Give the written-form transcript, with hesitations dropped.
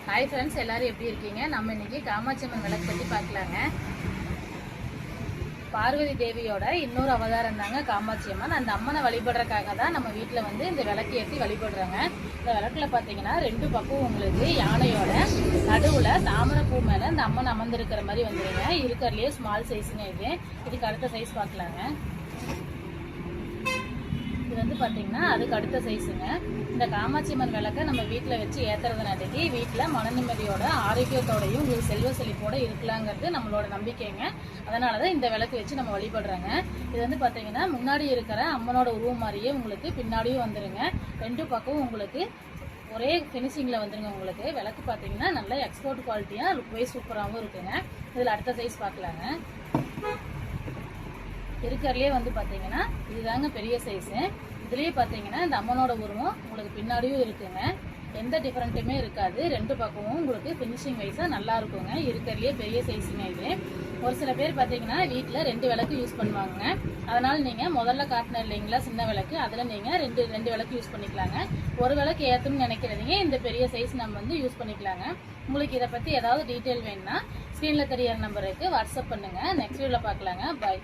Hi friends, எல்லாரும் எப்படி இருக்கீங்க? நம்ம இன்னைக்கு காமாட்சி அம்மன் விளக்கு பற்றி பார்க்கலாங்க. பார்வதி தேவியோட இன்னொரு அவதாரம் தாங்க காமாட்சி அம்மன். அந்த அம்மனை வழிபடுறதுக்காக தான் நம்ம வீட்டில் வந்து இந்த விளக்கு ஏற்றி வழிபடுறாங்க. இந்த விளக்குல பார்த்தீங்கன்னா ரெண்டு பக்கம் உங்களுக்கு யானையோட நடுவில் தாமரை பூ மேலே இந்த அம்மன் அமர்ந்திருக்கிற மாதிரி வந்துடுங்க. இருக்கிறதுலையே ஸ்மால் சைஸுங்க. இதுக்கு அடுத்த சைஸ் பார்க்கலாங்க. இது வந்து பார்த்தீங்கன்னா அதுக்கு அடுத்த சைஸுங்க. இந்த காமாட்சி அம்மன் விளக்கை நம்ம வீட்டில் வச்சு ஏற்றுறதுனாட்டிக்கு வீட்டில் மன நிம்மதியோட ஆரோக்கியத்தோடையும் உங்களுக்கு செல்வ செழிப்போட இருக்கலாங்கிறது நம்மளோட நம்பிக்கைங்க. அதனால தான் இந்த விளக்கு வச்சு நம்ம வழிபடுறாங்க. இது வந்து பார்த்தீங்கன்னா முன்னாடி இருக்கிற அம்மனோட உருவம் மாதிரியே உங்களுக்கு பின்னாடியும் வந்துடுங்க. ரெண்டு பக்கமும் உங்களுக்கு ஒரே ஃபினிஷிங்கில் வந்துருங்க. உங்களுக்கு விளக்கு பார்த்தீங்கன்னா நல்லா எக்ஸ்போர்ட் குவாலிட்டியாக லுக் வைஸ் சூப்பராகவும் இருக்குங்க. இதில் அடுத்த சைஸ் பார்க்கலாங்க. இருக்கிறதுலே வந்து பார்த்தீங்கன்னா இதுதாங்க பெரிய சைஸு. இதுலேயே பார்த்தீங்கன்னா இந்த அம்மனோட உருவம் உங்களுக்கு பின்னாடியும் இருக்குங்க. எந்த டிஃப்ரெண்ட்டுமே இருக்காது. ரெண்டு பக்கமும் உங்களுக்கு ஃபினிஷிங் வைஸாக நல்லா இருக்குங்க. இருக்கிறதுலே பெரிய சைஸுங்க இது. ஒரு சில பேர் பார்த்தீங்கன்னா வீட்டில் ரெண்டு விளக்கு யூஸ் பண்ணுவாங்க. அதனால் நீங்கள் முதல்ல காட்டின இல்லைங்களா சின்ன விளக்கு, அதில் நீங்கள் ரெண்டு விளக்கு யூஸ் பண்ணிக்கலாங்க. ஒரு விளக்கு ஏற்றணும்னு நினைக்கிறீங்க, இந்த பெரிய சைஸ் நம்ம வந்து யூஸ் பண்ணிக்கலாங்க. உங்களுக்கு இதை பற்றி ஏதாவது டீட்டெயில் வேணும்னா ஸ்க்ரீனில் தெரியிற நம்பருக்கு வாட்ஸ்அப் பண்ணுங்கள். நெக்ஸ்ட் வீடியோவில் பார்க்கலாங்க. பாய்.